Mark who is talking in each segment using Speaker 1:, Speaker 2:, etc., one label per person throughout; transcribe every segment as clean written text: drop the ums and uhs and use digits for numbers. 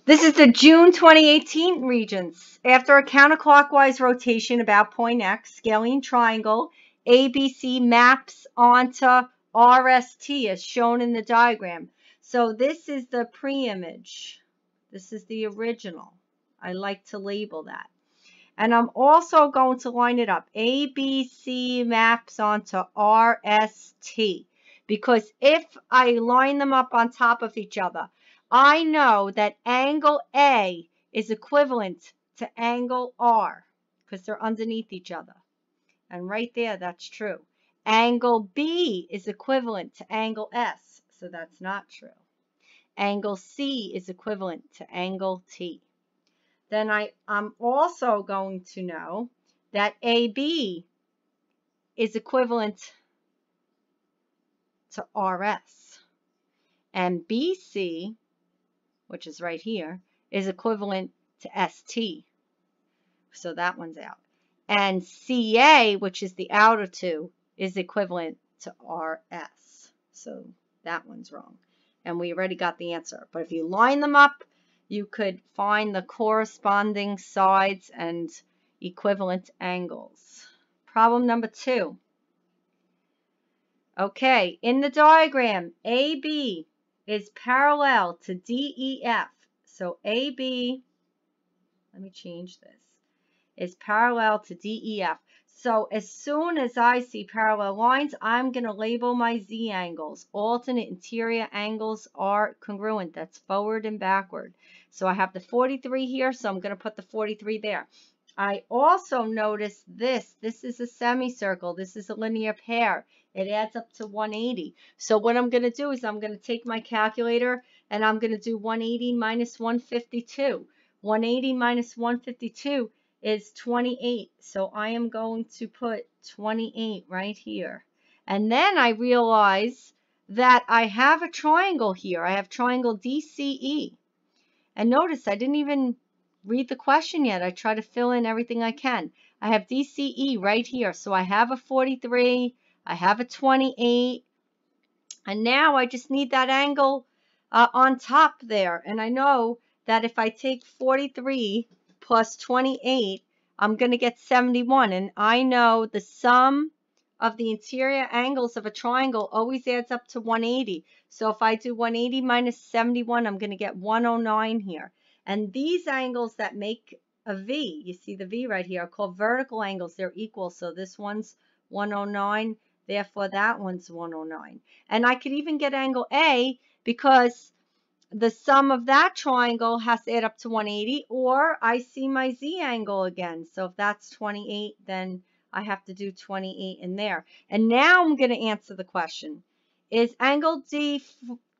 Speaker 1: This is the June 2018 Regents. After a counterclockwise rotation about point X, scalene triangle ABC maps onto RST as shown in the diagram. So this is the pre-image. This is the original. I like to label that. And I'm also going to line it up. ABC maps onto RST. Because if I line them up on top of each other, I know that angle A is equivalent to angle R because they're underneath each other. And right there, that's true. Angle B is equivalent to angle S, so that's not true. Angle C is equivalent to angle T. Then I'm also going to know that AB is equivalent to RS. And BC, which is right here, is equivalent to ST. So that one's out. And CA, which is the outer two, is equivalent to RS. So that one's wrong. And we already got the answer. But if you line them up, you could find the corresponding sides and equivalent angles. Problem number 2. Okay, in the diagram, AB is parallel to DEF. So AB, let me change this, is parallel to DEF. So as soon as I see parallel lines, I'm going to label my Z angles. Alternate interior angles are congruent. That's forward and backward. So I have the 43 here, so I'm going to put the 43 there. I also notice this. This is a semicircle. This is a linear pair. It adds up to 180. So what I'm going to do is I'm going to take my calculator and I'm going to do 180 minus 152. 180 minus 152 is 28. So I am going to put 28 right here. And then I realize that I have a triangle here. I have triangle DCE. And notice I didn't even read the question yet. I try to fill in everything I can. I have DCE right here. So I have a 43. I have a 28. And now I just need that angle on top there. And I know that if I take 43 plus 28, I'm going to get 71. And I know the sum of the interior angles of a triangle always adds up to 180. So if I do 180 minus 71, I'm going to get 109 here. And these angles that make a V, you see the V right here, are called vertical angles. They're equal. So this one's 109. Therefore, that one's 109. And I could even get angle A because the sum of that triangle has to add up to 180, or I see my Z angle again. So if that's 28, then I have to do 28 in there. And now I'm going to answer the question. Is angle D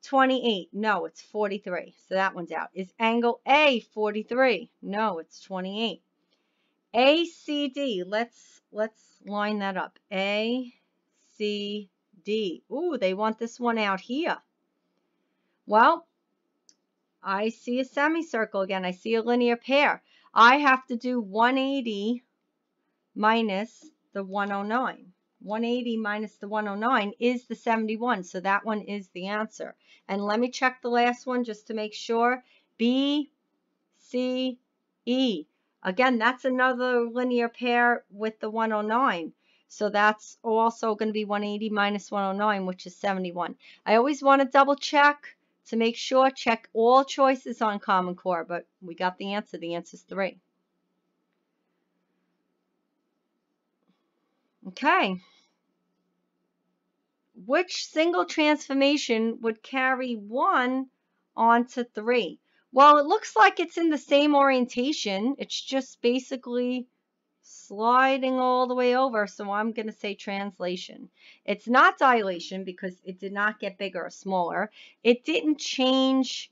Speaker 1: 28? No, it's 43. So that one's out. Is angle A 43? No, it's 28. ACD, let's line that up. ACD. Ooh, they want this one out here. Well, I see a semicircle again. I see a linear pair. I have to do 180 minus the 109. 180 minus the 109 is the 71. So that one is the answer. And let me check the last one just to make sure. B, C, E. Again, that's another linear pair with the 109. So that's also going to be 180 minus 109, which is 71. I always want to double check to make sure, check all choices on Common Core, but we got the answer. The answer is 3. Okay. Which single transformation would carry 1 onto 3? Well, it looks like it's in the same orientation. It's just basically sliding all the way over, so I'm going to say translation. It's not dilation because it did not get bigger or smaller. It didn't change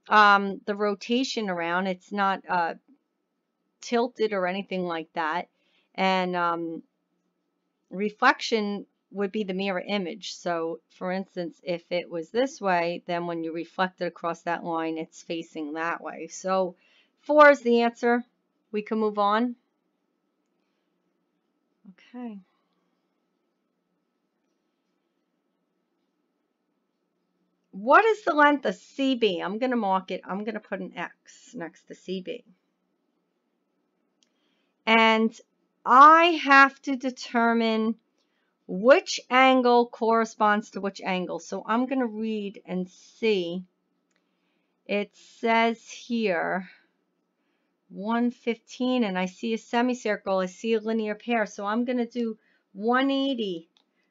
Speaker 1: the rotation around. It's not tilted or anything like that. And reflection would be the mirror image. So for instance, if it was this way, then when you reflect it across that line, it's facing that way. So 4 is the answer. We can move on. Okay. what is the length of CB? I'm going to mark it. I'm going to put an X next to CB. And I have to determine which angle corresponds to which angle. So I'm going to read and see. It says here 115, and I see a semicircle. I see a linear pair. So I'm going to do 180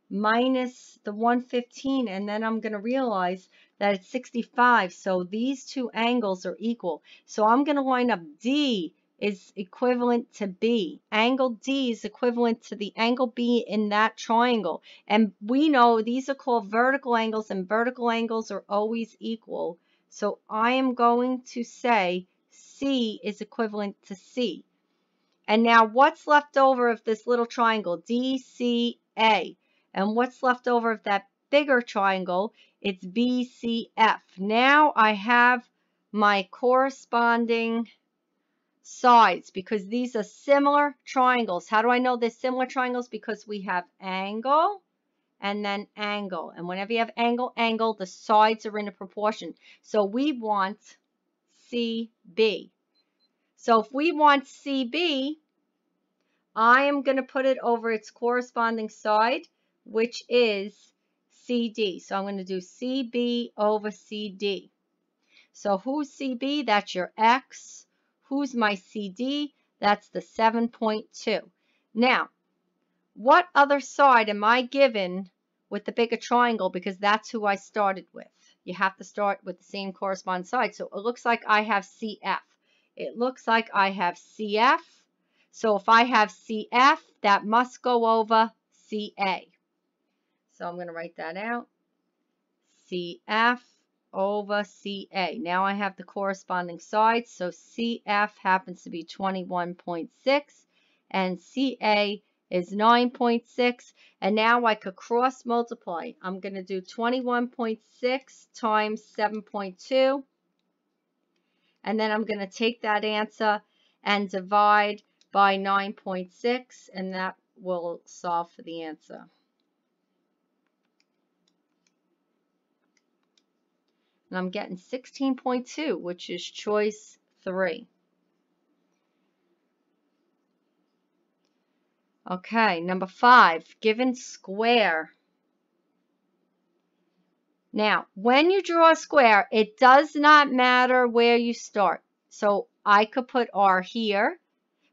Speaker 1: minus the 115, and then I'm going to realize that it's 65. So these two angles are equal. So I'm going to line up D is equivalent to B. Angle D is equivalent to the angle B in that triangle. And we know these are called vertical angles, and vertical angles are always equal. So I am going to say C is equivalent to C. And now what's left over of this little triangle? DCA. And what's left over of that bigger triangle? It's BCF. Now I have my corresponding sides because these are similar triangles. How do I know they're similar triangles? Because we have angle and then angle. And whenever you have angle, angle, the sides are in a proportion. So we want CB. So if we want CB, I am going to put it over its corresponding side, which is CD. So I'm going to do CB over CD. So who's CB? That's your X. Who's my CD? That's the 7.2. Now, what other side am I given with the bigger triangle? Because that's who I started with. You have to start with the same corresponding side. So it looks like I have CF. It looks like I have CF. So if I have CF, that must go over CA. So I'm going to write that out. CF over CA. Now I have the corresponding sides. So CF happens to be 21.6 and CA is 9.6. And now I could cross multiply. I'm going to do 21.6 times 7.2. And then I'm going to take that answer and divide by 9.6, and that will solve for the answer. And I'm getting 16.2, which is choice 3. Okay, number 5, given square. Now, when you draw a square, it does not matter where you start. So I could put R here,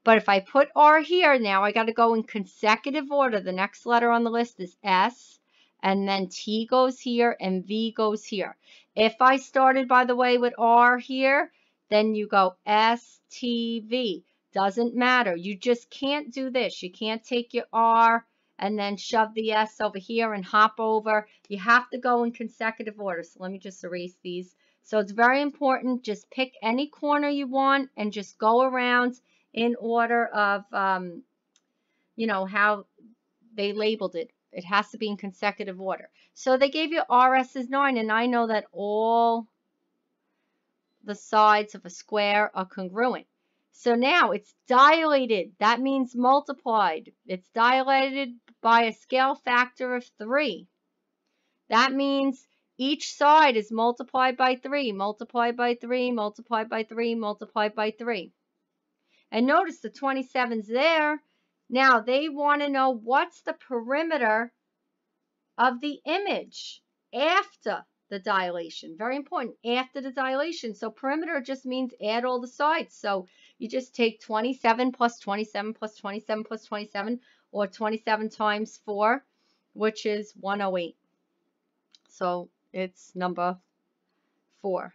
Speaker 1: but if I put R here, now I got to go in consecutive order. The next letter on the list is S, and then T goes here, and V goes here. If I started, by the way, with R here, then you go S, T, V. Doesn't matter. You just can't do this. You can't take your R and then shove the S over here and hop over. You have to go in consecutive order. So let me just erase these. So it's very important. Just pick any corner you want and just go around in order of, you know, how they labeled it. It has to be in consecutive order. So they gave you RS is 9, and I know that all the sides of a square are congruent. So now it's dilated. That means multiplied. It's dilated by a scale factor of 3. That means each side is multiplied by 3, multiplied by 3, multiplied by 3, multiplied by 3. And notice the 27's there. Now they want to know what's the perimeter of the image after the dilation. Very important, after the dilation. So perimeter just means add all the sides. So you just take 27 plus 27 plus 27 plus 27, or 27 times 4, which is 108. So it's number 4.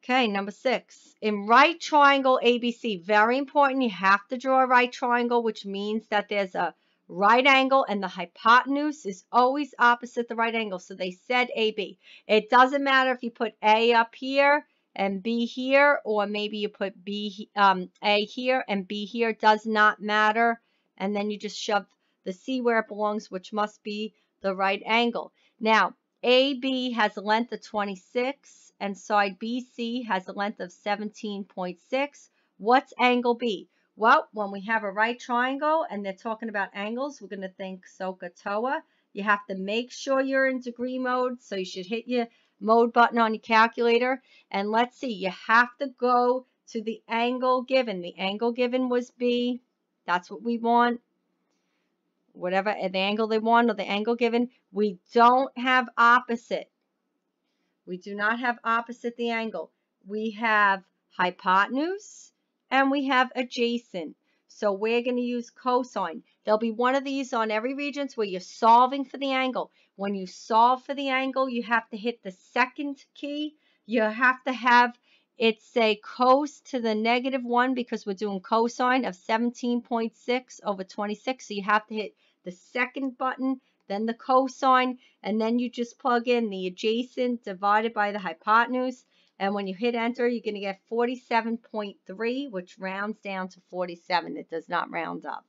Speaker 1: Okay, number 6. In right triangle ABC, very important, you have to draw a right triangle, which means that there's a right angle and the hypotenuse is always opposite the right angle. So they said AB. It doesn't matter if you put A up here and B here, or maybe you put A here and B here. Does not matter. And then you just shove the C where it belongs, which must be the right angle. Now, AB has a length of 26 and side BC has a length of 17.6. What's angle B? Well, when we have a right triangle and they're talking about angles, we're going to think SOHCAHTOA. You have to make sure you're in degree mode. So you should hit your mode button on your calculator. And let's see, you have to go to the angle given. The angle given was B. That's what we want. Whatever the angle they want or the angle given. We don't have opposite. We do not have opposite the angle. We have hypotenuse and we have adjacent. So we're going to use cosine. There'll be one of these on every Regents where you're solving for the angle. When you solve for the angle, you have to hit the second key. You have to have it say cos to the -1 because we're doing cosine of 17.6 over 26. So you have to hit the second button, then the cosine, and then you just plug in the adjacent divided by the hypotenuse. And when you hit enter, you're going to get 47.3, which rounds down to 47. It does not round up.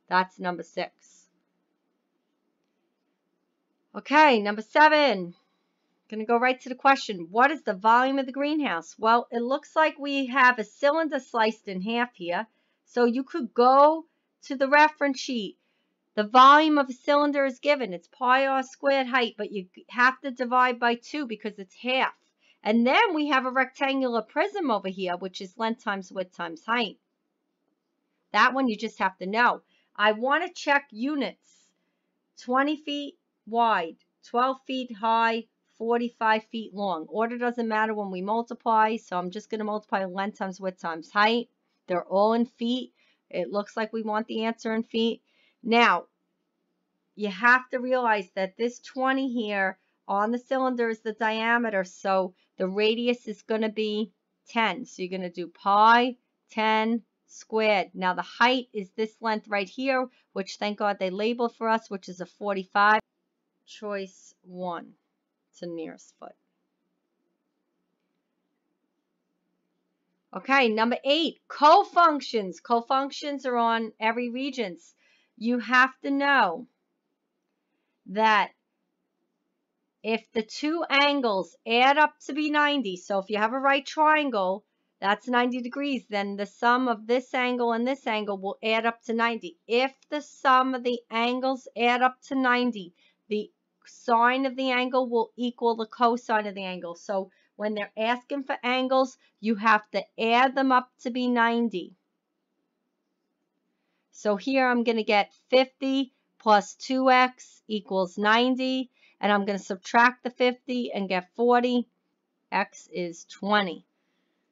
Speaker 1: That's number 6. Okay, number 7. Going to go right to the question. What is the volume of the greenhouse? Well, it looks like we have a cylinder sliced in half here. So you could go to the reference sheet. The volume of a cylinder is given. It's pi r squared height, but you have to divide by 2 because it's half. And then we have a rectangular prism over here, which is length times width times height. That one you just have to know. I want to check units. 20 feet wide, 12 feet high, 45 feet long. Order doesn't matter when we multiply, so I'm just going to multiply length times width times height. They're all in feet. It looks like we want the answer in feet. Now, you have to realize that this 20 here on the cylinder is the diameter, so the radius is going to be 10. So you're going to do pi 10 squared. Now the height is this length right here, which thank God they labeled for us, which is a 45. Choice 1. It's the nearest foot. Okay, number 8, cofunctions. Cofunctions are on every Regents. You have to know that if the two angles add up to be 90, so if you have a right triangle, that's 90 degrees, then the sum of this angle and this angle will add up to 90. If the sum of the angles add up to 90, the sine of the angle will equal the cosine of the angle. So when they're asking for angles, you have to add them up to be 90. So here I'm going to get 50 plus 2x equals 90. And I'm going to subtract the 50 and get 40. X is 20.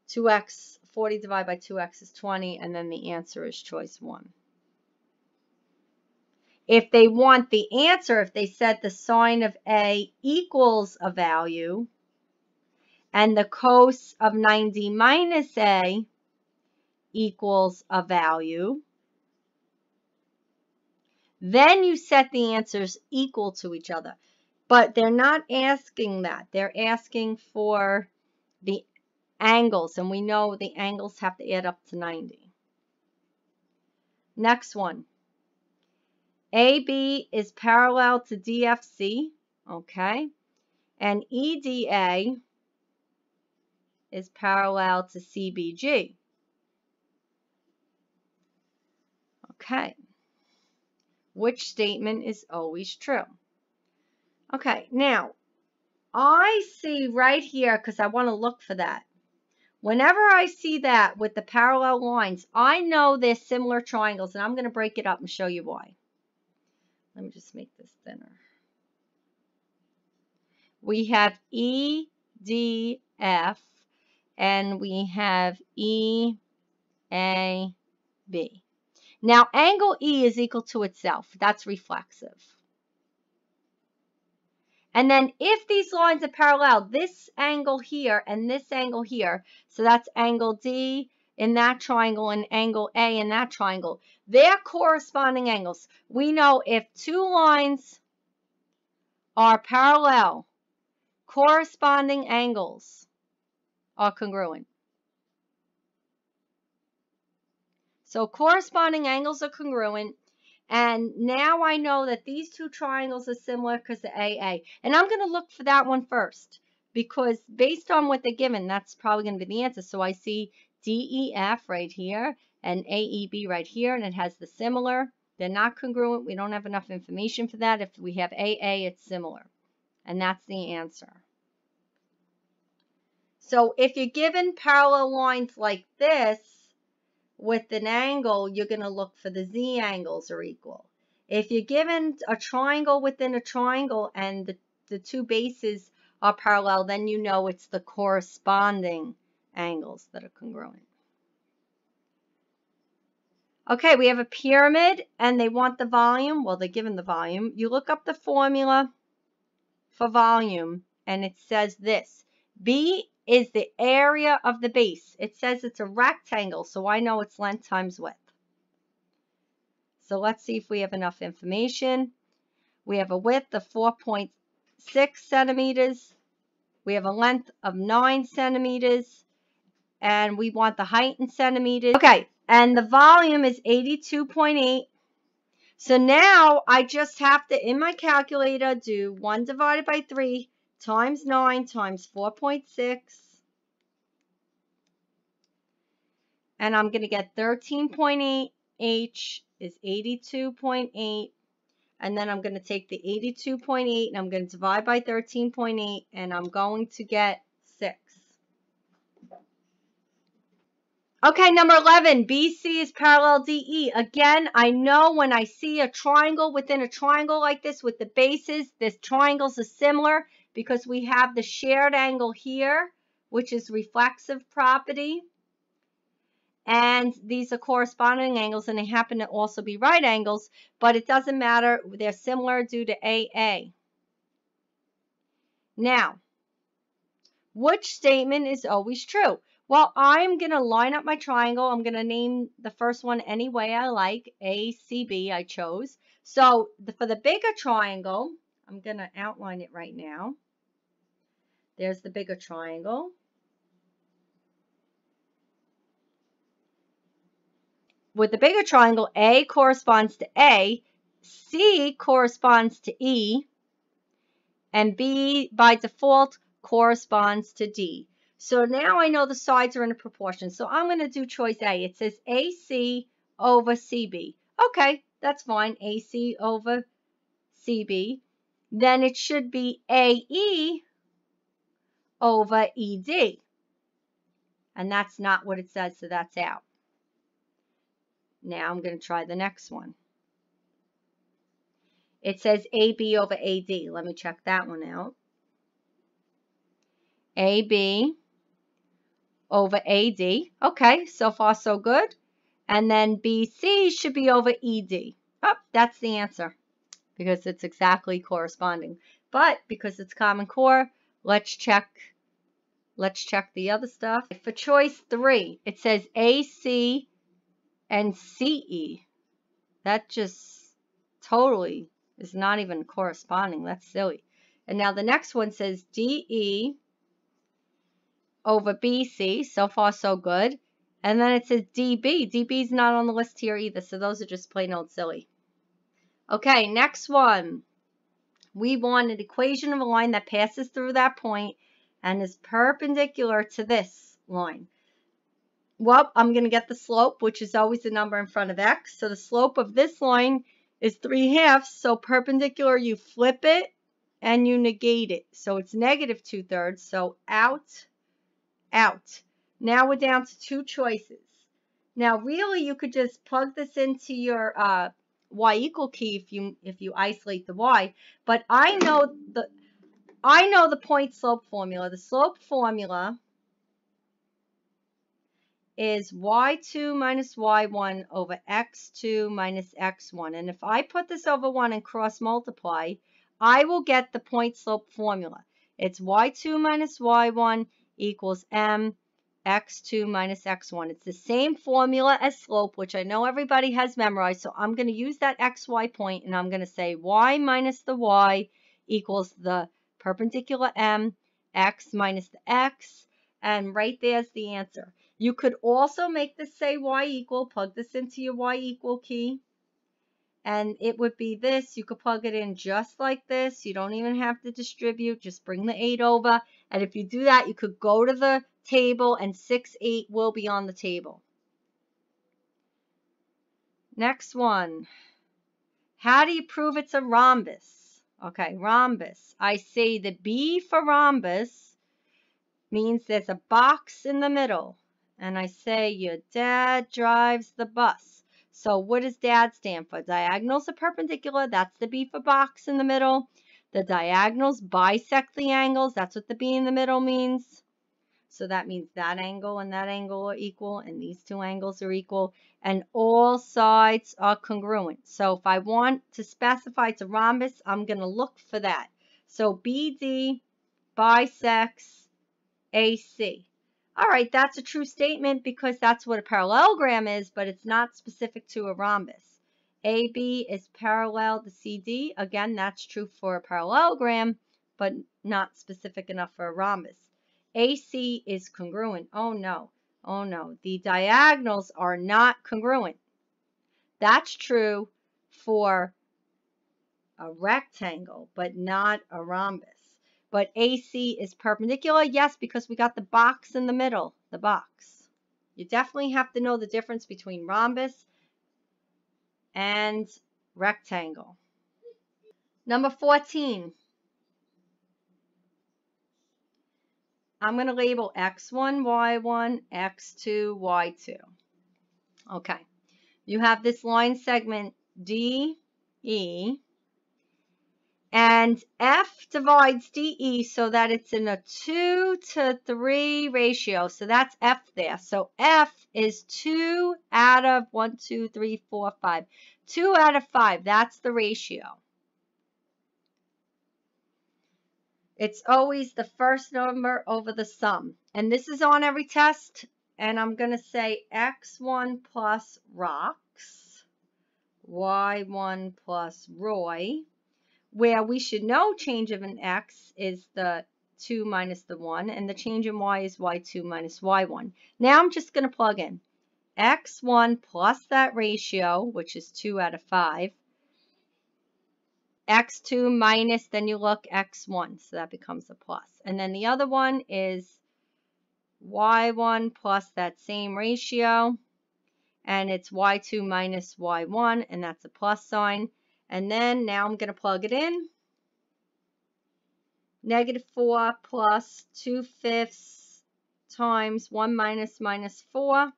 Speaker 1: 2x, 40 divided by 2x is 20. And then the answer is choice 1. If they want the answer, if they said the sine of A equals a value, and the cos of 90 minus A equals a value, then you set the answers equal to each other. But they're not asking that. They're asking for the angles, and we know the angles have to add up to 90. Next one. AB is parallel to DFC, okay? And EDA is parallel to CBG. Okay. Which statement is always true? Okay, now, I see right here, because I want to look for that. Whenever I see that with the parallel lines, I know they're similar triangles, and I'm going to break it up and show you why. Let me just make this thinner. We have EDF, and we have EAB. Now, angle E is equal to itself. That's reflexive. And then if these lines are parallel, this angle here and this angle here, so that's angle D in that triangle and angle A in that triangle, they're corresponding angles. We know if two lines are parallel, corresponding angles are congruent. So corresponding angles are congruent. And now I know that these two triangles are similar because of AA. And I'm going to look for that one first, because based on what they're given, that's probably going to be the answer. So I see DEF right here and AEB right here, and it has the similar. They're not congruent. We don't have enough information for that. If we have AA, it's similar. And that's the answer. So if you're given parallel lines like this with an angle, you're going to look for the z angles are equal. If you're given a triangle within a triangle and the two bases are parallel, then you know it's the corresponding angles that are congruent. Okay, we have a pyramid and they want the volume. Well, they're given the volume. You look up the formula for volume and it says this. B is the area of the base. It says it's a rectangle, so I know it's length times width. So let's see if we have enough information. We have a width of 4.6 centimeters. We have a length of 9 centimeters. And we want the height in centimeters. Okay, and the volume is 82.8. So now I just have to, in my calculator, do 1 divided by 3 times 9 times 4.6. And I'm going to get 13.8 H is 82.8. And then I'm going to take the 82.8 and I'm going to divide by 13.8 and I'm going to get 6. Okay, number 11, BC is parallel DE. Again, I know when I see a triangle within a triangle like this with the bases, this triangles are similar because we have the shared angle here, which is reflexive property. And these are corresponding angles, and they happen to also be right angles, but it doesn't matter. They're similar due to AA. Now, which statement is always true? Well, I'm going to line up my triangle. I'm going to name the first one any way I like. ACB I chose. So for the bigger triangle, I'm going to outline it right now. There's the bigger triangle. With the bigger triangle, A corresponds to A, C corresponds to E, and B by default corresponds to D. So now I know the sides are in a proportion. So I'm going to do choice A. It says AC over CB. Okay, that's fine. AC over CB. Then it should be AE over ED. And that's not what it says, so that's out. Now I'm going to try the next one. It says AB over AD. Let me check that one out. AB over AD. Okay, so far so good. And then BC should be over ED. Oh, that's the answer because it's exactly corresponding. But because it's Common Core, let's check the other stuff. For choice 3, it says AC and CE. That just totally is not even corresponding. That's silly. And now the next one says DE over BC. So far, so good. And then it says DB. DB is not on the list here either. So those are just plain old silly. Okay, next one. We want an equation of a line that passes through that point and is perpendicular to this line. Well, I'm going to get the slope, which is always the number in front of x. So the slope of this line is 3/2. So perpendicular, you flip it and you negate it. So it's negative 2/3. So out, out. Now we're down to 2 choices. Now really you could just plug this into your y equal key if you isolate the y. But I know the point slope formula. The slope formula is y2 minus y1 over x2 minus x1. And if I put this over 1 and cross multiply, I will get the point slope formula. It's y2 minus y1 equals m x2 minus x1. It's the same formula as slope, which I know everybody has memorized. So I'm going to use that xy point and I'm going to say y minus the y equals the perpendicular m, x minus the x, and right there's the answer. You could also make this say y equal, plug this into your y equal key, and it would be this. You could plug it in just like this. You don't even have to distribute. Just bring the 8 over, and if you do that, you could go to the table, and 6, 8 will be on the table. Next one. How do you prove it's a rhombus? Okay, rhombus. I say the B for rhombus means there's a box in the middle. And I say your dad drives the bus. So what does dad stand for? Diagonals are perpendicular. That's the B for box in the middle. The diagonals bisect the angles. That's what the B in the middle means. So that means that angle and that angle are equal, and these two angles are equal, and all sides are congruent. So if I want to specify it's a rhombus, I'm going to look for that. So BD bisects AC. All right, that's a true statement because that's what a parallelogram is, but it's not specific to a rhombus. AB is parallel to CD. Again, that's true for a parallelogram, but not specific enough for a rhombus. AC is congruent. Oh no, oh no. The diagonals are not congruent. That's true for a rectangle, but not a rhombus. But AC is perpendicular, yes, because we got the box in the middle, the box. You definitely have to know the difference between rhombus and rectangle. Number 14. I'm going to label x1, y1, x2, y2. Okay. You have this line segment DE, and F divides DE so that it's in a 2:3 ratio. So that's F there. So F is 2 out of 1, 2, 3, 4, 5. 2 out of 5. That's the ratio. It's always the first number over the sum. And this is on every test. And I'm going to say x1 plus rocks, y1 plus Roy, where we should know change of an x is the 2 minus the 1, and the change in y is y2 minus y1. Now I'm just going to plug in x1 plus that ratio, which is 2 out of 5, x2 minus, then you look x1, so that becomes a plus. And then the other one is y1 plus that same ratio, and it's y2 minus y1, and that's a plus sign. And then now I'm going to plug it in. -4 plus 2/5 times 1 minus minus 4,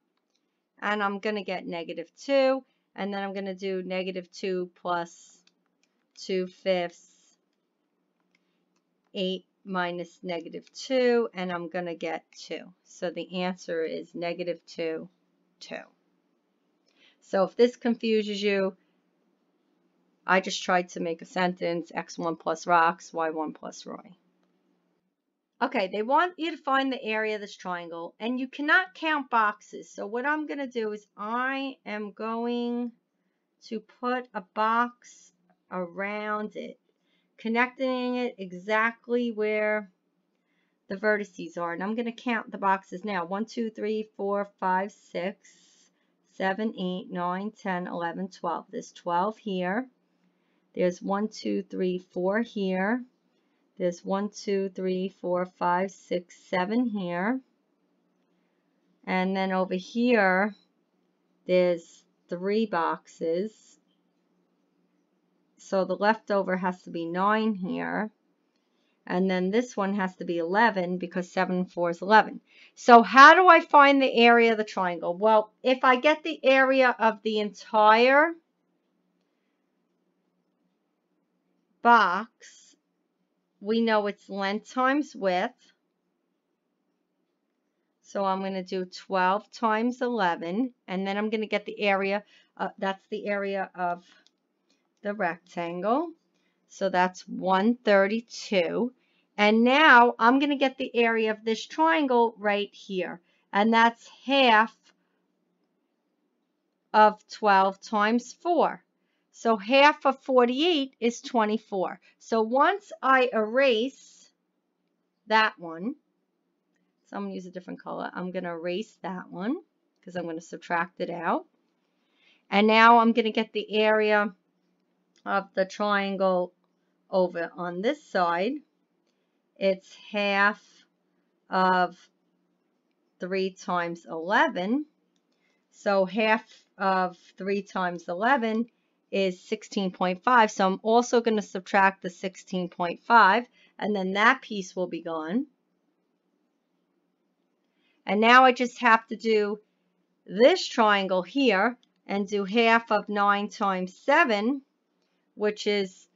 Speaker 1: and I'm going to get -2, and then I'm going to do -2 plus 2/5, 8 minus -2, and I'm going to get 2. So the answer is -2, 2. So if this confuses you, I just tried to make a sentence, x1 plus rocks, y1 plus Roy. Okay, they want you to find the area of this triangle, and you cannot count boxes. So what I'm going to do is I am going to put a box around it, connecting it exactly where the vertices are. And I'm going to count the boxes now. 1, 2, 3, 4, 5, 6, 7, 8, 9, 10, 11, 12. There's 12 here. There's 1, 2, 3, 4 here. There's 1, 2, 3, 4, 5, 6, 7 here. And then over here, there's 3 boxes. So the leftover has to be 9 here. And then this one has to be 11 because 7 and 4 is 11. So how do I find the area of the triangle? Well, if I get the area of the entire box, we know it's length times width. So I'm going to do 12 times 11, and then I'm going to get the area. That's the area of the rectangle. So that's 132. And now I'm going to get the area of this triangle right here. And that's half of 12 times 4. So half of 48 is 24. So once I erase that one, so I'm going to use a different color. I'm going to erase that one because I'm going to subtract it out. And now I'm going to get the area of the triangle over on this side. It's half of 3 times 11. So half of 3 times 11 is 16.5. So I'm also going to subtract the 16.5, and then that piece will be gone. And now I just have to do this triangle here and do half of 9 times 7, which is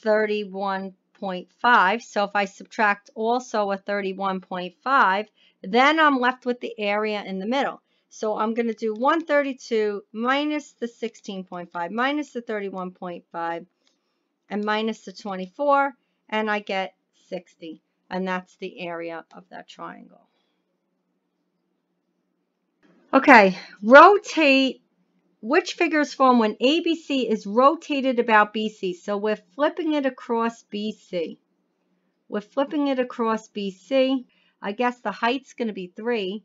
Speaker 1: 31.5. So if I subtract also a 31.5, then I'm left with the area in the middle. So I'm going to do 132 minus the 16.5 minus the 31.5 and minus the 24, and I get 60. And that's the area of that triangle. Okay, rotate. Which figures form when ABC is rotated about BC? So we're flipping it across BC. We're flipping it across BC. I guess the height's going to be 3.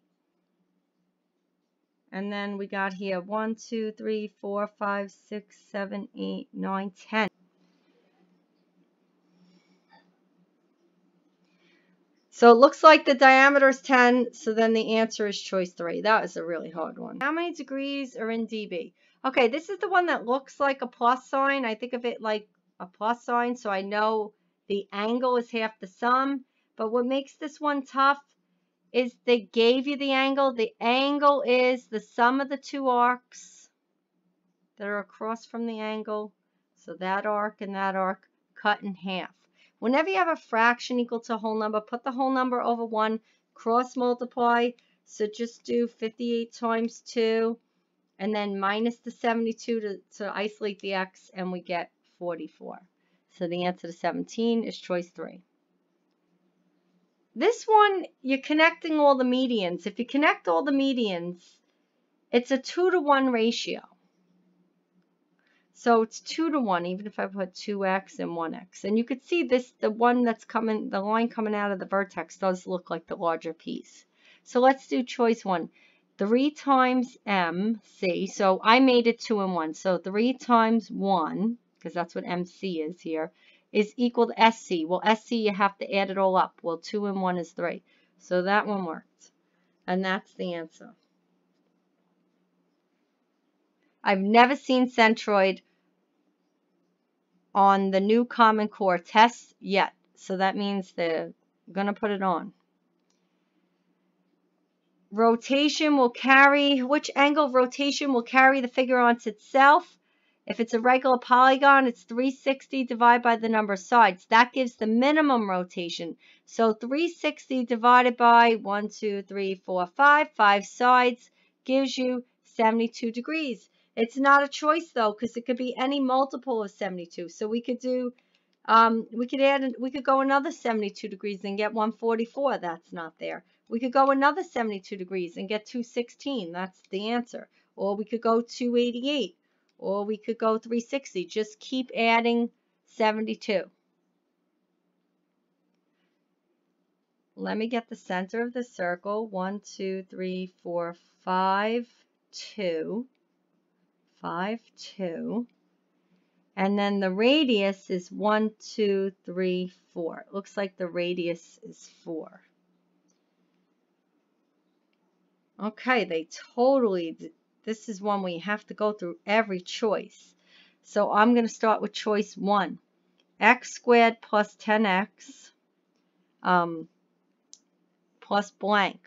Speaker 1: And then we got here 1, 2, 3, 4, 5, 6, 7, 8, 9, 10. So it looks like the diameter is 10, so then the answer is choice 3. That is a really hard one. How many degrees are in dB? Okay, this is the one that looks like a plus sign. I think of it like a plus sign, so I know the angle is half the sum. But what makes this one tough is they gave you the angle. The angle is the sum of the two arcs that are across from the angle. So that arc and that arc cut in half. Whenever you have a fraction equal to a whole number, put the whole number over 1, cross multiply. So just do 58 times 2, and then minus the 72 to isolate the x, and we get 44. So the answer to 17 is choice 3. This one, you're connecting all the medians. If you connect all the medians, it's a 2-to-1 ratio. So it's 2 to 1, even if I put 2x and 1x. And you could see this, the one that's coming, the line coming out of the vertex does look like the larger piece. So let's do choice 1. 3 times MC. So I made it 2 and 1. So 3 times 1, because that's what MC is here, is equal to SC. Well, SC, you have to add it all up. Well, 2 and 1 is 3. So that one worked. And that's the answer. I've never seen Centroid on the new Common Core test yet. So that means they're going to put it on. Rotation will carry, which angle of rotation will carry the figure onto itself? If it's a regular polygon, it's 360 divided by the number of sides. That gives the minimum rotation. So 360 divided by 1, 2, 3, 4, 5 sides gives you 72 degrees. It's not a choice though, because it could be any multiple of 72. So we could do, we could go another 72 degrees and get 144. That's not there. We could go another 72 degrees and get 216. That's the answer. Or we could go 288. Or we could go 360. Just keep adding 72. Let me get the center of the circle. 1, 2, 3, 4, 5, 2. 5, 2. And then the radius is 1, 2, 3, 4. It looks like the radius is 4. Okay, they totally, this is one where you have to go through every choice. So I'm going to start with choice 1. X squared plus 10x plus blank.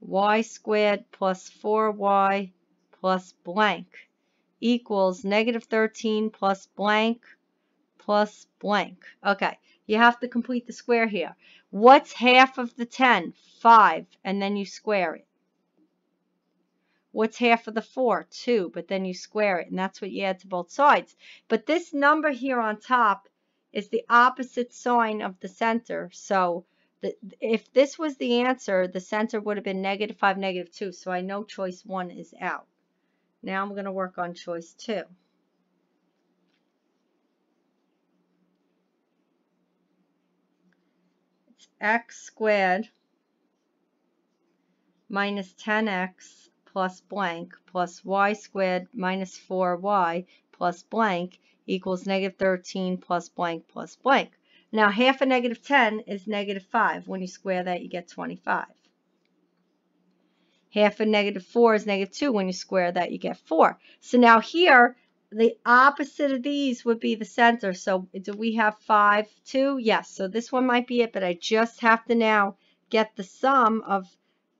Speaker 1: Y squared plus 4y plus blank equals negative 13 plus blank plus blank. Okay, you have to complete the square here. What's half of the 10? 5, and then you square it. What's half of the 4? 2, but then you square it, and that's what you add to both sides. But this number here on top is the opposite sign of the center. So if this was the answer, the center would have been negative 5, negative 2. So I know choice 1 is out. Now I'm going to work on choice 2. It's x squared minus 10x plus blank plus y squared minus 4y plus blank equals negative 13 plus blank plus blank. Now half of negative 10 is negative 5. When you square that, you get 25. Half of negative 4 is negative 2. When you square that, you get 4. So now here, the opposite of these would be the center. So do we have 5, 2? Yes. So this one might be it, but I just have to now get the sum of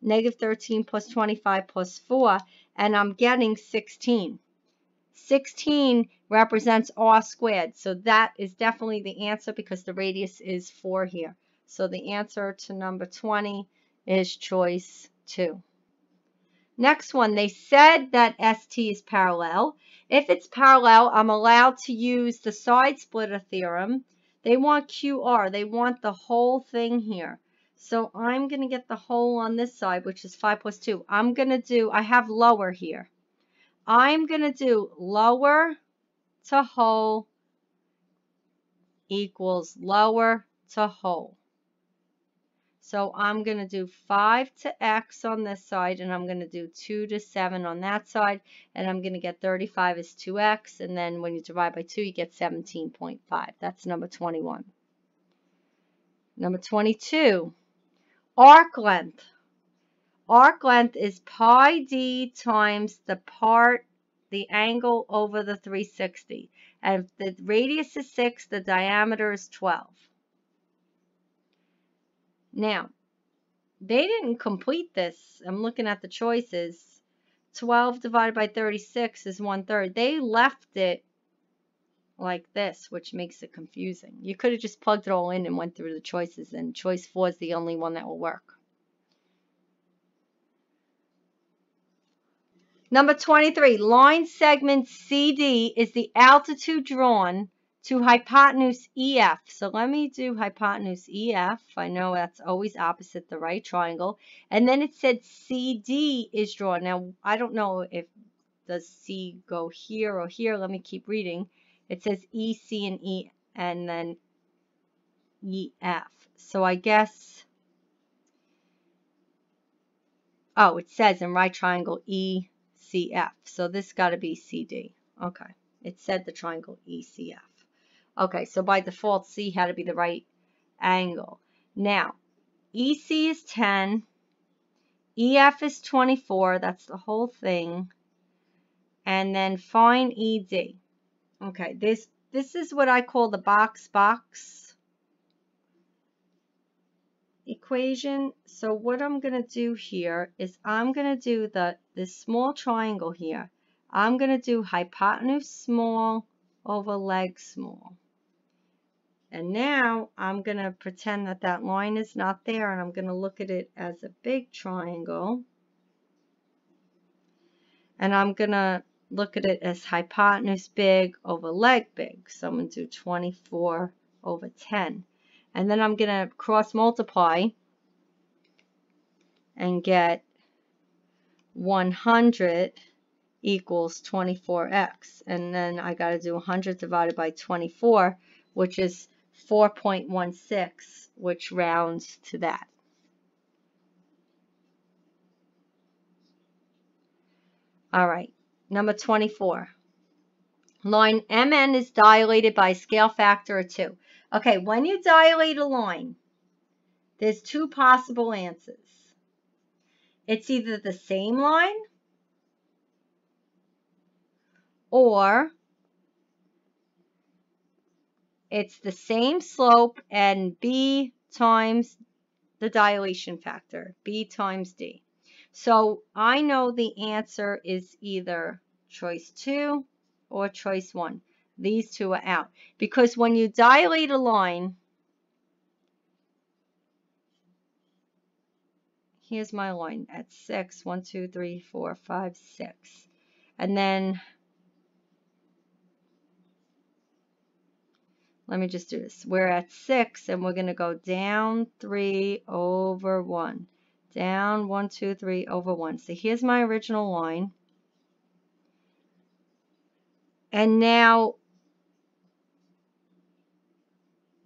Speaker 1: -13 plus 25 plus 4, and I'm getting 16. 16 represents r squared. So that is definitely the answer because the radius is 4 here. So the answer to number 20 is choice 2. Next one, they said that ST is parallel. If it's parallel, I'm allowed to use the side splitter theorem. They want QR. They want the whole thing here. So I'm going to get the whole on this side, which is 5 plus 2. I'm going to do, I have lower here. I'm going to do lower to whole equals lower to whole. So I'm going to do 5 to x on this side, and I'm going to do 2 to 7 on that side, and I'm going to get 35 is 2x, and then when you divide by 2, you get 17.5. That's number 21. Number 22, arc length. Arc length is pi d times the angle over the 360. And if the radius is 6, the diameter is 12. Now, they didn't complete this. I'm looking at the choices. 12 divided by 36 is 1/3. They left it like this, which makes it confusing. You could have just plugged it all in and went through the choices, and choice 4 is the only one that will work. Number 23, line segment CD is the altitude drawn to hypotenuse EF. So let me do hypotenuse EF. I know that's always opposite the right triangle. And then it said CD is drawn. Now, I don't know if does C go here or here. Let me keep reading. It says EC and E and then EF. So I guess, oh, it says in right triangle ECF. So this got to be CD. Okay. It said the triangle ECF. Okay, so by default, C had to be the right angle. Now, EC is 10. EF is 24. That's the whole thing. And then find ED. Okay, this is what I call the box equation. So what I'm going to do here is I'm going to do this small triangle here. I'm going to do hypotenuse small over leg small. And now I'm going to pretend that that line is not there, and I'm going to look at it as a big triangle. And I'm going to look at it as hypotenuse big over leg big. So I'm going to do 24 over 10. And then I'm going to cross multiply and get 100 equals 24x. And then I got to do 100 divided by 24, which is 4.16, which rounds to that. All right, number 24. Line MN is dilated by a scale factor of 2. Okay, when you dilate a line, there's two possible answers. It's either the same line or it's the same slope and B times the dilation factor, B times D. So I know the answer is either choice 2 or choice 1. These two are out. Because when you dilate a line, here's my line at 6, 1, 2, 3, 4, 5, 6. And then, let me just do this. We're at 6, and we're going to go down 3 over 1. Down 1, 2, 3 over 1. So here's my original line. And now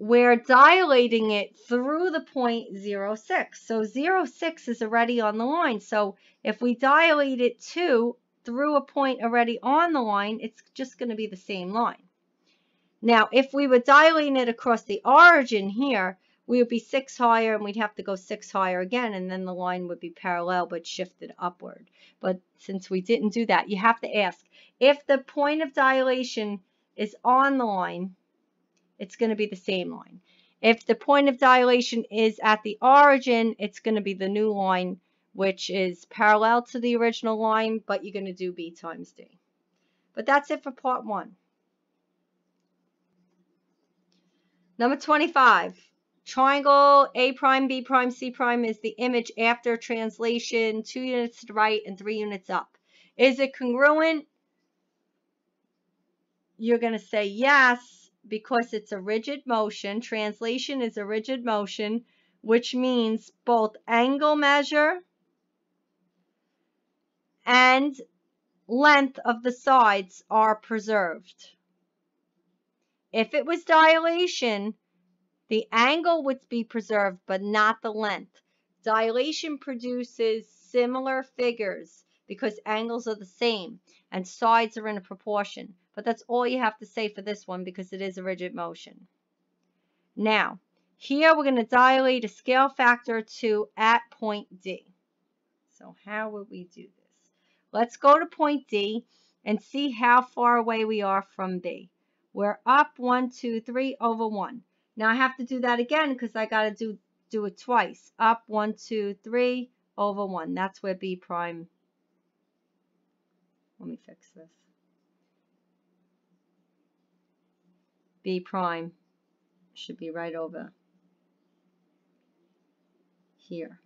Speaker 1: we're dilating it through the point 0,6. So 0,6 is already on the line. So if we dilate it through a point already on the line, it's just going to be the same line. Now, if we were dilating it across the origin here, we would be 6 higher, and we'd have to go 6 higher again, and then the line would be parallel but shifted upward. But since we didn't do that, you have to ask, if the point of dilation is on the line, it's going to be the same line. If the point of dilation is at the origin, it's going to be the new line, which is parallel to the original line, but you're going to do B times D. But that's it for part 1. Number 25. Triangle A prime, B prime, C prime is the image after translation, 2 units to the right and 3 units up. Is it congruent? You're going to say yes, because it's a rigid motion. Translation is a rigid motion, which means both angle measure and length of the sides are preserved. If it was dilation, the angle would be preserved, but not the length. Dilation produces similar figures because angles are the same and sides are in a proportion. But that's all you have to say for this one because it is a rigid motion. Now, here we're going to dilate a scale factor of 2 at point D. So how would we do this? Let's go to point D and see how far away we are from B. We're up 1, 2, 3 over 1. Now I have to do that again because I got to do it twice. Up 1, 2, 3 over 1. That's where B prime. Let me fix this. B prime should be right over here.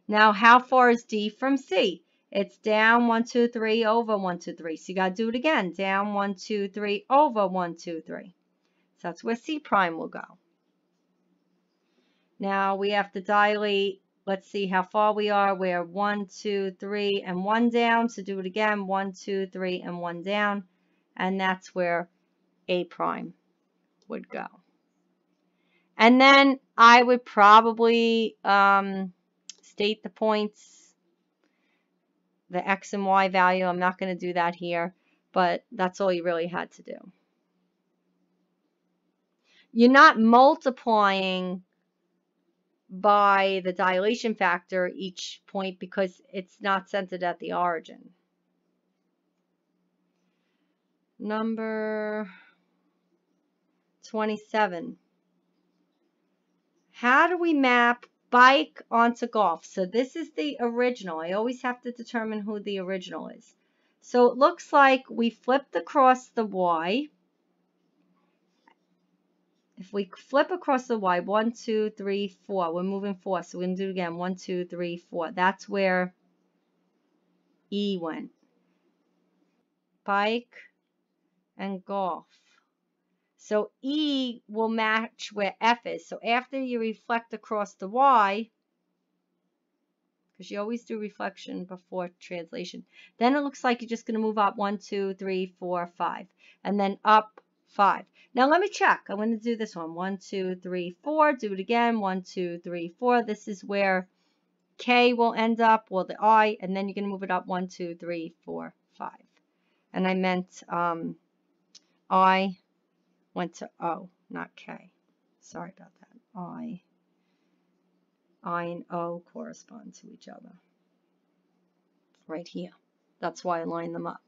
Speaker 1: Now how far is D from C? It's down 1, 2, 3 over 1, 2, 3. So you got to do it again. Down 1, 2, 3 over 1, 2, 3. So that's where C prime will go. Now we have to dilate. Let's see how far we are. We're 1, 2, 3, and 1 down. So do it again. 1, 2, 3, and 1 down. And that's where A prime would go. And then I would probably state the points, the X and Y value. I'm not going to do that here, but that's all you really had to do. You're not multiplying by the dilation factor each point because it's not centered at the origin. Number 27. How do we map bike onto golf? So this is the original. I always have to determine who the original is. So it looks like we flipped across the Y. If we flip across the Y, 1, 2, 3, 4, we're moving 4. So we're going to do it again. 1, 2, 3, 4. That's where E went. Bike and golf. So E will match where F is. So after you reflect across the Y, because you always do reflection before translation, then it looks like you're just going to move up 1, 2, 3, 4, 5, and then up 5. Now let me check. I'm going to do this one. 1, 2, 3, 4. Do it again. 1, 2, 3, 4. This is where K will end up, or the I, and then you're going to move it up 1, 2, 3, 4, 5. And I meant I went to O, not K. Sorry about that. I and O correspond to each other. Right here. That's why I lined them up.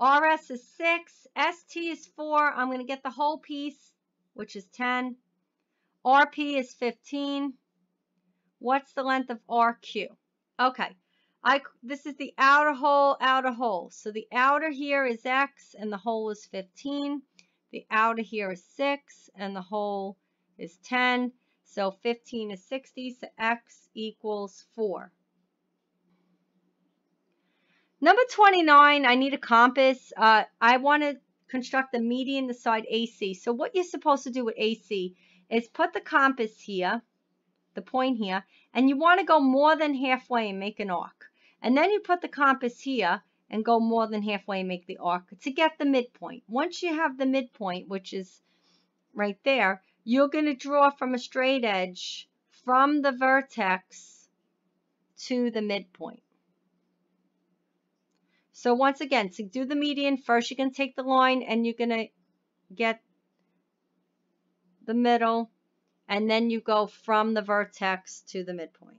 Speaker 1: RS is 6. ST is 4. I'm going to get the whole piece, which is 10. RP is 15. What's the length of RQ? Okay. This is the outer hole, outer hole. So the outer here is X and the hole is 15. The outer here is 6 and the hole is 10. So 15 is 60, so X equals 4. Number 29, I need a compass. I want to construct the median to side AC. So what you're supposed to do with AC is put the compass here, the point here, and you want to go more than halfway and make an arc. And then you put the compass here and go more than halfway and make the arc to get the midpoint. Once you have the midpoint, which is right there, you're going to draw from a straight edge from the vertex to the midpoint. So once again, to do the median, first you're going to take the line and you're going to get the middle, and then you go from the vertex to the midpoint.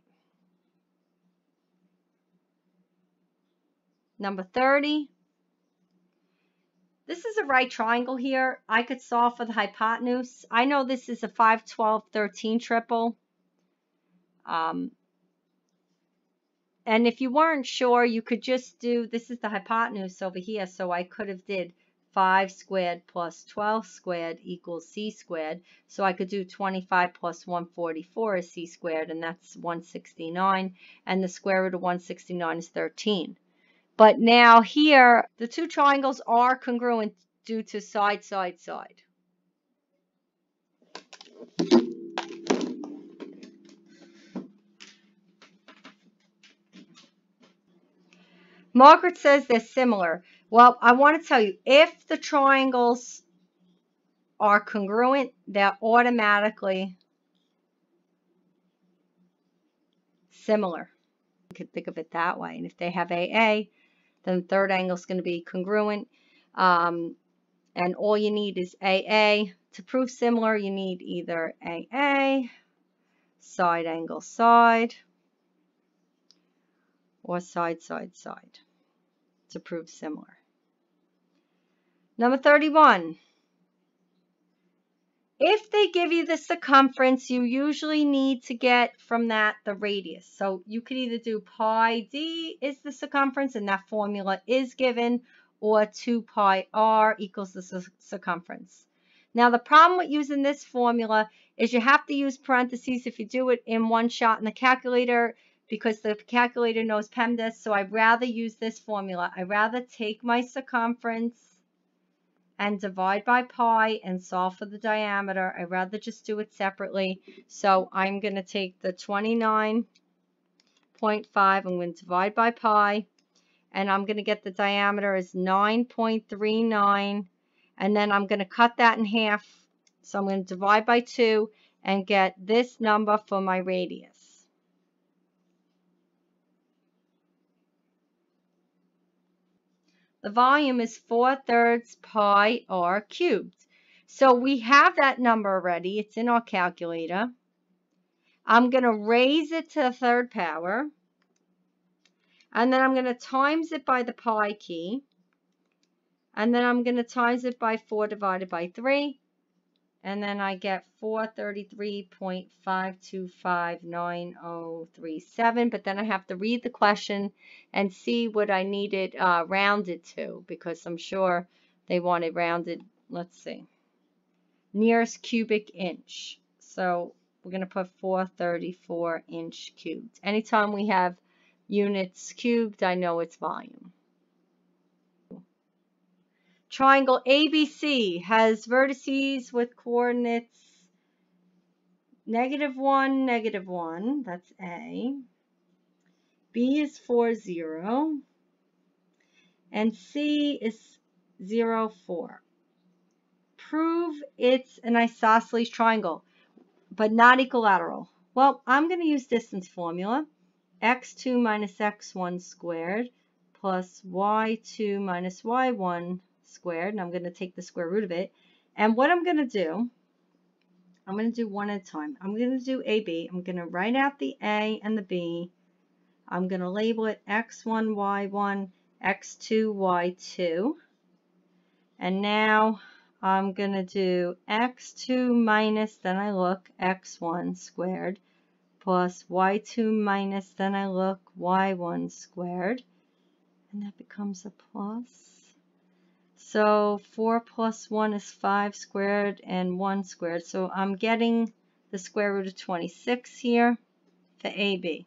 Speaker 1: Number 30. This is a right triangle here. I could solve for the hypotenuse. I know this is a 5, 12, 13 triple. And if you weren't sure, you could just do, this is the hypotenuse over here, so I could have did 5 squared plus 12 squared equals c squared. So I could do 25 plus 144 is c squared, and that's 169. And the square root of 169 is 13. But now here, the two triangles are congruent due to side, side, side. Margaret says they're similar. Well, I want to tell you, if the triangles are congruent, they're automatically similar. You could think of it that way. And if they have AA, then the third angle is going to be congruent. And all you need is AA. To prove similar, you need either AA, side angle side, or side, side, side to prove similar. Number 31. If they give you the circumference, you usually need to get from that the radius. So you could either do pi d is the circumference, and that formula is given, or 2 pi r equals the circumference. Now the problem with using this formula is you have to use parentheses if you do it in one shot in the calculator, because the calculator knows PEMDAS. So I'd rather use this formula. I'd rather take my circumference and divide by pi and solve for the diameter. I'd rather just do it separately. So I'm going to take the 29.5, I'm going to divide by pi, and I'm going to get the diameter as 9.39, and then I'm going to cut that in half. So I'm going to divide by 2 and get this number for my radius. The volume is 4/3 pi r cubed. So we have that number already. It's in our calculator. I'm going to raise it to the third power. And then I'm going to times it by the pi key. And then I'm going to times it by 4 divided by 3. And then I get 433.5259037. But then I have to read the question and see what I needed rounded to, because I'm sure they wanted rounded, let's see, nearest cubic inch. So we're going to put 434 inch cubed. Anytime we have units cubed, I know it's volume. Triangle ABC has vertices with coordinates -1, -1, that's A. B is 4, 0. And C is 0, 4. Prove it's an isosceles triangle, but not equilateral. Well, I'm going to use distance formula. x2 minus x1 squared plus y2 minus y1 squared, and I'm going to take the square root of it. And what I'm going to do, I'm going to do one at a time. I'm going to do AB. I'm going to write out the A and the B. I'm going to label it x1, y1, x2, y2. And now I'm going to do x2 minus, then I look, x1 squared, plus y2 minus, then I look, y1 squared. And that becomes a plus. So 4 plus 1 is 5 squared and 1 squared. So I'm getting the square root of 26 here for AB.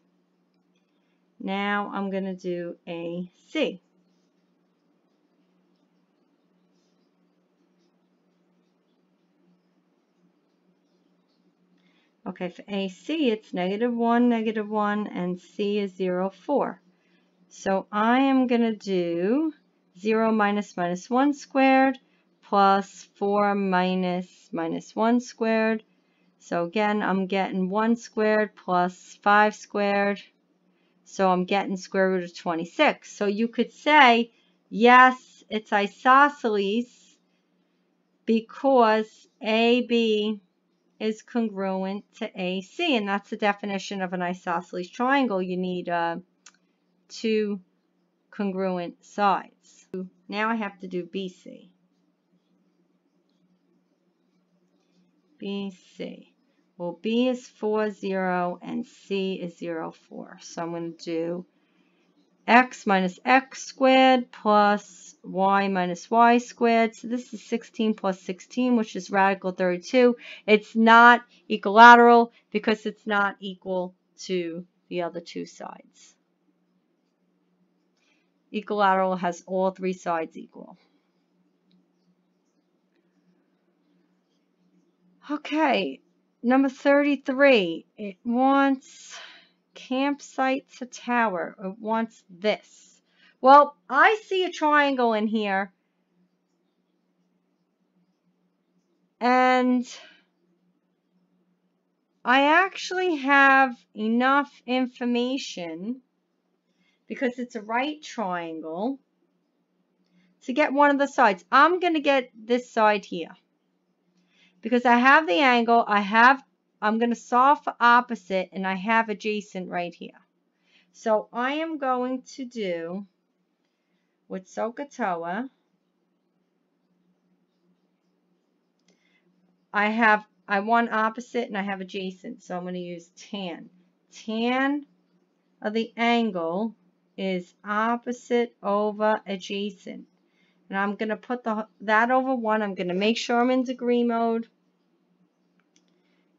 Speaker 1: Now I'm going to do AC. Okay, for AC it's -1, -1, and C is 0, 4. So I am going to do 0 minus minus 1 squared plus 4 minus minus 1 squared. So again, I'm getting 1 squared plus 5 squared. So I'm getting square root of 26. So you could say, yes, it's isosceles because AB is congruent to AC, and that's the definition of an isosceles triangle. You need two congruent sides. Now I have to do BC. BC. Well, B is 4, 0, and C is 0, 4. So I'm going to do x minus x squared plus y minus y squared. So this is 16 plus 16, which is radical 32. It's not equilateral because it's not equal to the other two sides. Equilateral has all three sides equal. Okay, number 33. It wants campsite to tower. It wants this. Well, I see a triangle in here, and I actually have enough information because it's a right triangle to get one of the sides. I'm going to get this side here because I have the angle. I'm going to solve for opposite, and I have adjacent right here. So I am going to do with SOHCAHTOA, I want opposite and I have adjacent, so I'm going to use tan. Tan of the angle is opposite over adjacent. And I'm going to put that over 1. I'm going to make sure I'm in degree mode.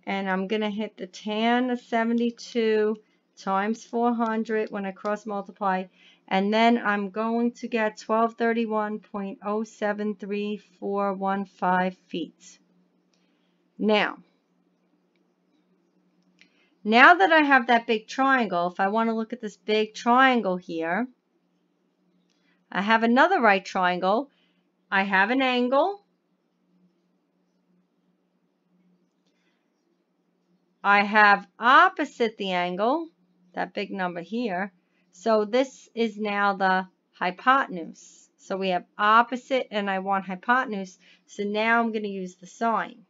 Speaker 1: And I'm going to hit the tan of 72 times 400 when I cross multiply. And then I'm going to get 1231.073415 feet. Now that I have that big triangle, if I want to look at this big triangle here, I have another right triangle. I have an angle. I have opposite the angle, that big number here. So this is now the hypotenuse. So we have opposite and I want hypotenuse. So now I'm going to use the sine.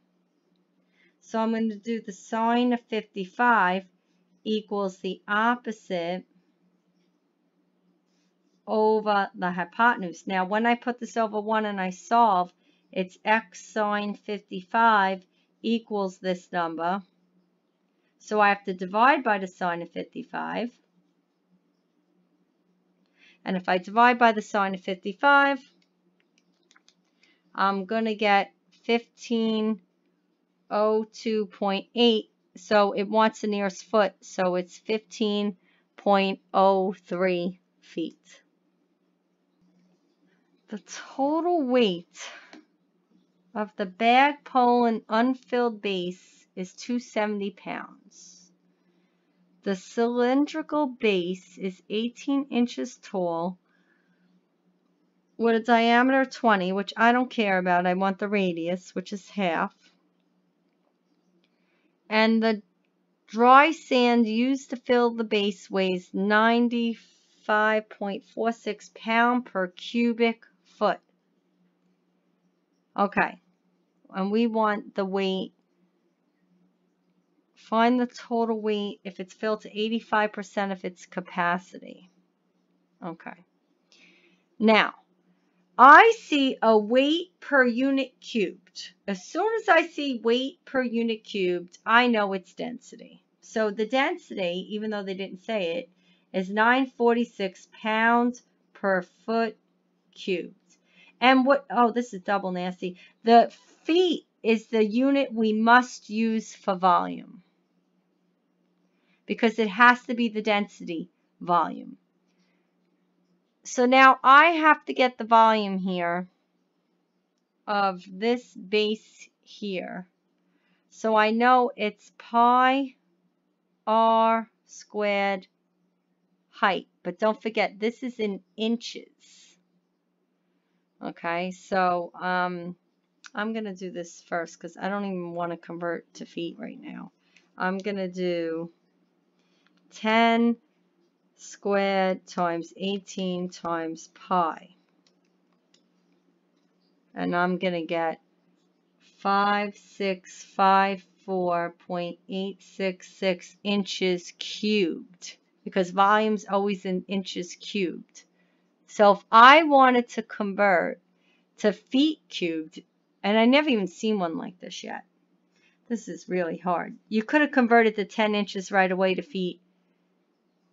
Speaker 1: So I'm going to do the sine of 55 equals the opposite over the hypotenuse. Now when I put this over 1 and I solve, it's x sine 55 equals this number. So I have to divide by the sine of 55. And if I divide by the sine of 55, I'm going to get 1502.8. So it wants the nearest foot. So it's 15.03 feet. The total weight of the bag, pole, and unfilled base is 270 pounds. The cylindrical base is 18 inches tall with a diameter of 20, which I don't care about. I want the radius, which is half. And the dry sand used to fill the base weighs 95.46 pounds per cubic foot. Okay, and we want the weight. Find the total weight if it's filled to 85% of its capacity. Okay. Now, I see a weight per unit cubed. As soon as I see weight per unit cubed, I know its density. So the density, even though they didn't say it, is 946 pounds per foot cubed. And this is double nasty. The feet is the unit we must use for volume, because it has to be the density volume. So now I have to get the volume here of this base here. So I know it's pi r squared height. But don't forget, this is in inches. Okay, so I'm going to do this first because I don't even want to convert to feet right now. I'm going to do 10 squared times 18 times pi. And I'm going to get 5654.866 inches cubed, because volume's always in inches cubed. So if I wanted to convert to feet cubed, and I never even seen one like this yet. This is really hard. You could have converted the 10 inches right away to feet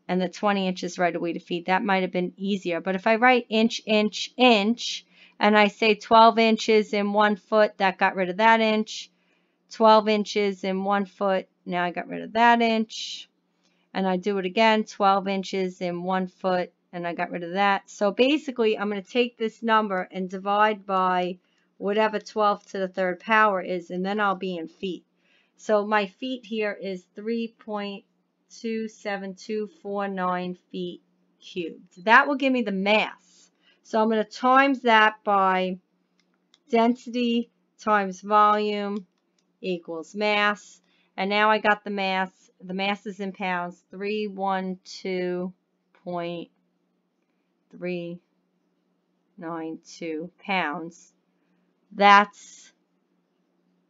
Speaker 1: and the 20 inches right away to feet. That might have been easier. But if I write inch, inch, inch, and I say 12 inches in 1 foot, that got rid of that inch. 12 inches in 1 foot, now I got rid of that inch. And I do it again, 12 inches in 1 foot, and I got rid of that. So basically, I'm going to take this number and divide by whatever 12 to the third power is, and then I'll be in feet. So my feet here is 3.27249 feet cubed. That will give me the mass. So I'm going to times that by density times volume equals mass. And now I got the mass. The mass is in pounds, 312.392 pounds. That's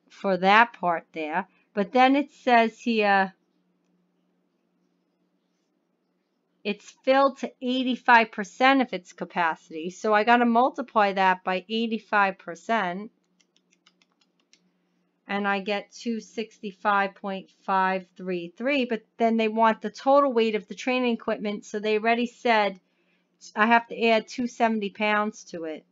Speaker 1: for that part there. But then it says here, it's filled to 85% of its capacity. So I got to multiply that by 85%. And I get 265.533, but then they want the total weight of the training equipment, so they already said I have to add 270 pounds to it,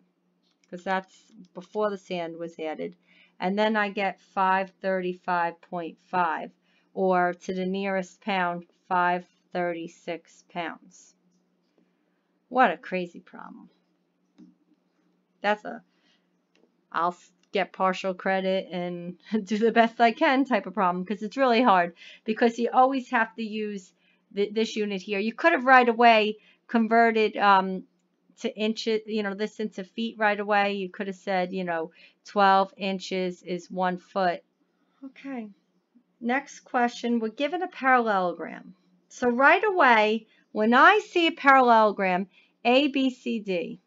Speaker 1: because that's before the sand was added. And then I get 535.5, or to the nearest pound, 536 pounds. What a crazy problem. That's a, I'll get partial credit and do the best I can type of problem, because it's really hard, because you always have to use this unit here. You could have right away converted to inches, this into feet right away. You could have said, 12 inches is 1 foot. Okay, next question. We're given a parallelogram. So right away, when I see a parallelogram, A, B, C, D.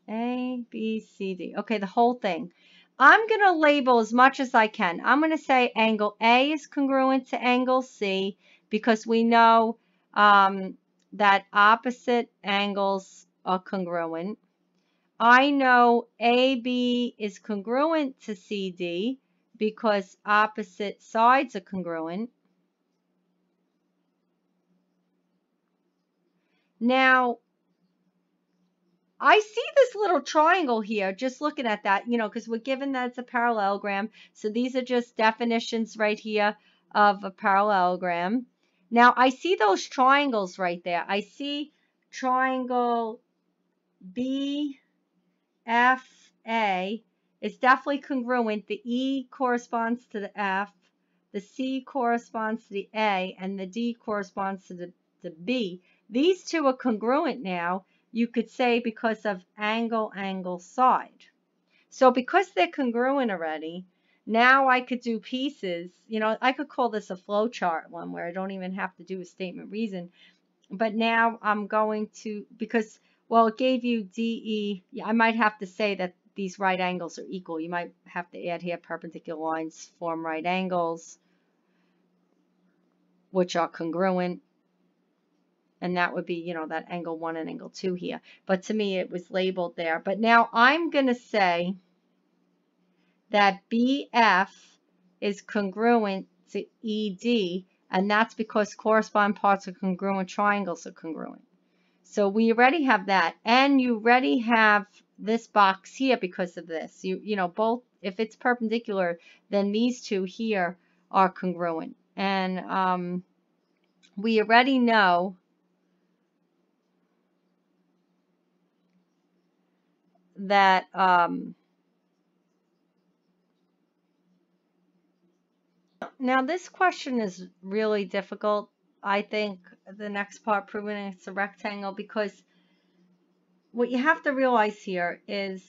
Speaker 1: A, B, C, D. Okay, the whole thing. I'm going to label as much as I can. I'm going to say angle A is congruent to angle C, because we know that opposite angles are congruent. I know AB is congruent to CD because opposite sides are congruent. Now, I see this little triangle here, just looking at that, because we're given that it's a parallelogram. So these are just definitions right here of a parallelogram. Now, I see those triangles right there. I see triangle BFA is definitely congruent. The E corresponds to the F, the C corresponds to the A, and the D corresponds to the B. These two are congruent now. You could say because of angle, angle, side. So because they're congruent already, now I could do pieces. I could call this a flow chart one where I don't even have to do a statement reason. But now I'm going to, because, well, it gave you DE. I might have to say that these right angles are equal. You might have to add here perpendicular lines form right angles, which are congruent. And that would be, that angle 1 and angle 2 here. But to me, it was labeled there. But now I'm going to say that BF is congruent to ED, and that's because corresponding parts of congruent triangles are congruent. So we already have that. And you already have this box here because of this. Both, if it's perpendicular, then these two here are congruent. And we already know that now this question is really difficult. I think the next part, proving it's a rectangle, because what you have to realize here is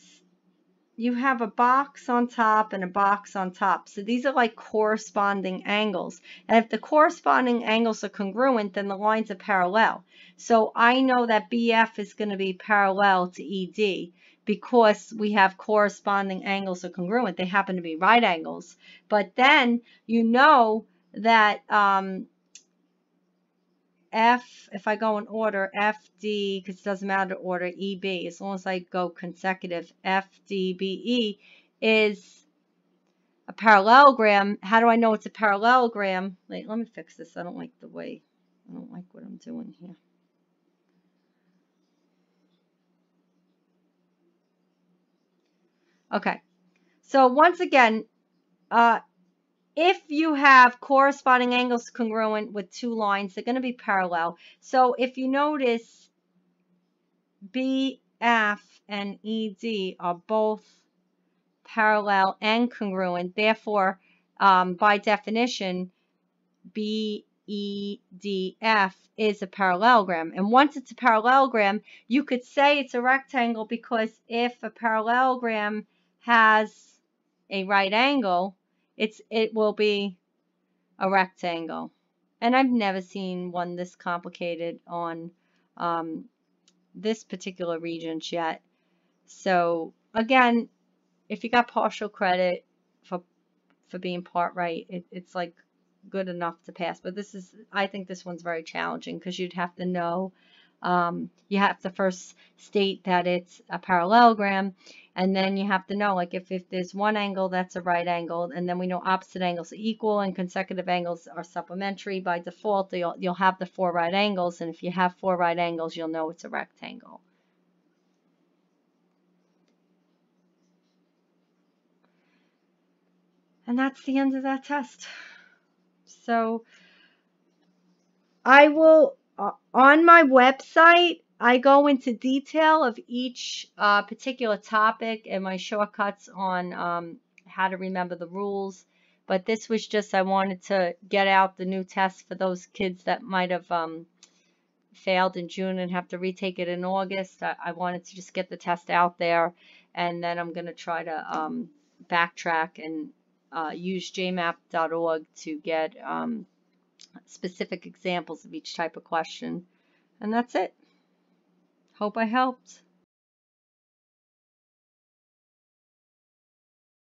Speaker 1: you have a box on top and a box on top. So these are like corresponding angles. And if the corresponding angles are congruent, then the lines are parallel. So I know that BF is going to be parallel to ED. because we have corresponding angles are congruent. They happen to be right angles. But then you know that if I go in order, FD, because it doesn't matter order, EB, as long as I go consecutive, FDBE is a parallelogram. How do I know it's a parallelogram? Wait, let me fix this. I don't like what I'm doing here. Okay, so once again, if you have corresponding angles congruent with two lines, they're going to be parallel. So if you notice, BF and ED are both parallel and congruent. Therefore, by definition, BEDF is a parallelogram. And once it's a parallelogram, you could say it's a rectangle, because if a parallelogram has a right angle, it will be a rectangle. And I've never seen one this complicated on this particular Regents yet. So again, if you got partial credit for being part right, it's like good enough to pass. But I think this one's very challenging, because you'd have to know, you have to first state that it's a parallelogram, and then you have to know, like, if there's one angle that's a right angle, and then we know opposite angles are equal and consecutive angles are supplementary. By default, you'll have the 4 right angles, and if you have 4 right angles, you'll know it's a rectangle. And that's the end of that test. So I will, on my website, I go into detail of each particular topic and my shortcuts on how to remember the rules. But this was just, I wanted to get out the new test for those kids that might have failed in June and have to retake it in August. I wanted to just get the test out there, and then I'm going to try to backtrack and use jmap.org to get specific examples of each type of question. And that's it. Hope I helped.